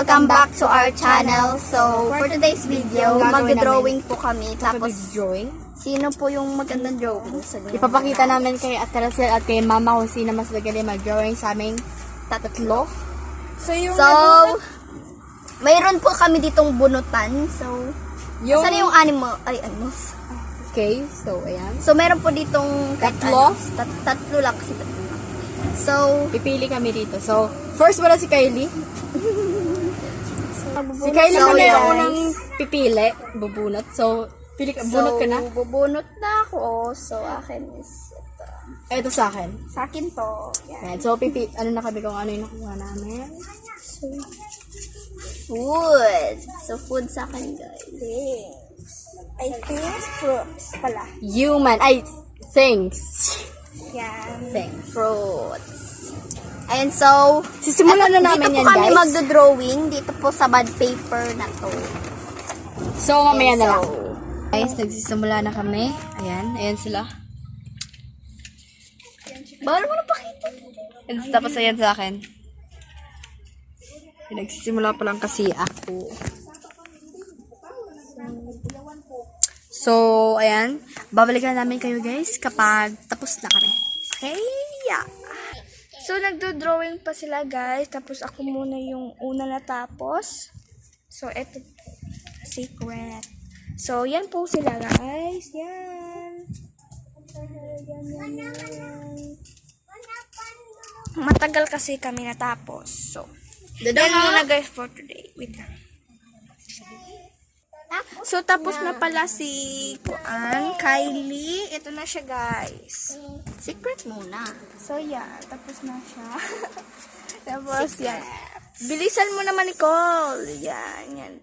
welcome back to our channel. So, for today's video, mag-drawing po kami. Tapos, drawing. sino po yung magandang drawing? Ipapakita namin kay Ate Rachel at kay Mama kung sino mas magaling mag-drawing sa aming tatlo. So, mayroon po kami ditong bunutan. So, saan yung animals? Okay, so ayan. So, meron po ditong Tatlo? Tatlo lang kasi tatlo. So, Pipili kami dito. So, first wala si Kylie. Si Kylie So, muna yung guys. unang pipili, bubunot. So, bunot ka na? Bubunot na ako. So, akin is ito. Ito sa akin. Sa akin to. Yan. Ayan. So, ano na kami kung ano yung nakuha namin. Food. So, food sa akin, guys. I think fruits pala. Human. Ay, things. Yan. Things. Fruits. And so, Sisimulan na namin dito yan, po kami guys. magdo-drawing. Dito po sa bond paper na to. So, mamaya And na lang. so, Guys, nagsisimula na kami. Ayan. Ayan sila. bawal mo na pakita. Tapos ayan sa akin. Nagsisimula pa lang kasi ako. So, ayan. Babalikan namin kayo guys kapag tapos na kami. Okay? Yeah. So, nagdo-drawing pa sila, guys. Tapos, ako muna yung una natapos. So, eto, secret. So, yan po sila, guys. Yan. Yan. Matagal kasi kami natapos. So, yan muna, guys, for today. Wait lang. So, tapos na pala si Kylie. Ito na siya, guys. Secret muna. So, yeah. Tapos na siya. Tapos, yan. Bilisan mo naman, Nicole. Yan. Yan.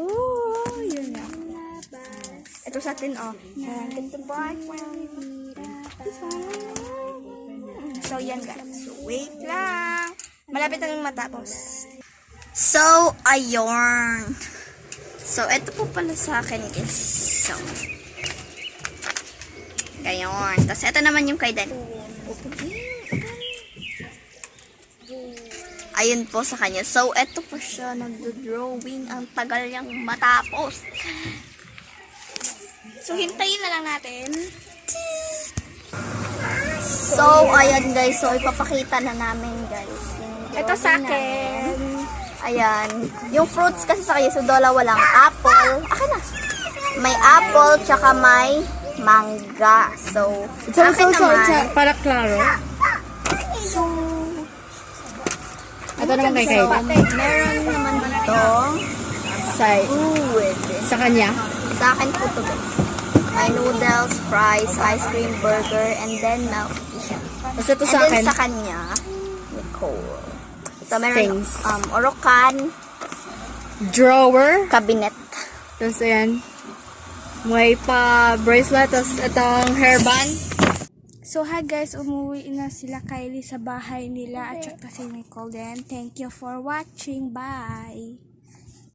Oh, yun na. Ito sa atin, oh. Yan. Get the boyfriend. So, yan, guys. So, wait lang. Malapit na yung matapos. So, ayun. So, ito po pala sa akin is, so, gayon. Tapos, ito naman yung kay Dan. Ayun po sa kanya. So, ito po siya, nagdo-drawing. Ang tagal niyang matapos. So, hintayin na lang natin. So, ayan guys. So, ipapakita na namin guys. Yung Ito sa drawing akin. namin. Ayan. Yung fruits kasi sa kanya, so dalawa lang. Apple. Akin na. May apple, tsaka may mangga. So, akin naman. para klaro. So, Ito naman kay Kylie. meron naman dito. Food. Sa kanya. Sa akin po to guys. May noodles, fries, ice cream, burger, and then milk tea. Tapos ito And sa then akin. sa kanya, Nicole. So, meron Things. orokan, Drawer. cabinet. Tapos ayan. May pa bracelet. Tapos itong hairband. So, hi guys, umuwi na sila Kylie sa bahay nila at saka si Nicole din. Thank you for watching. Bye!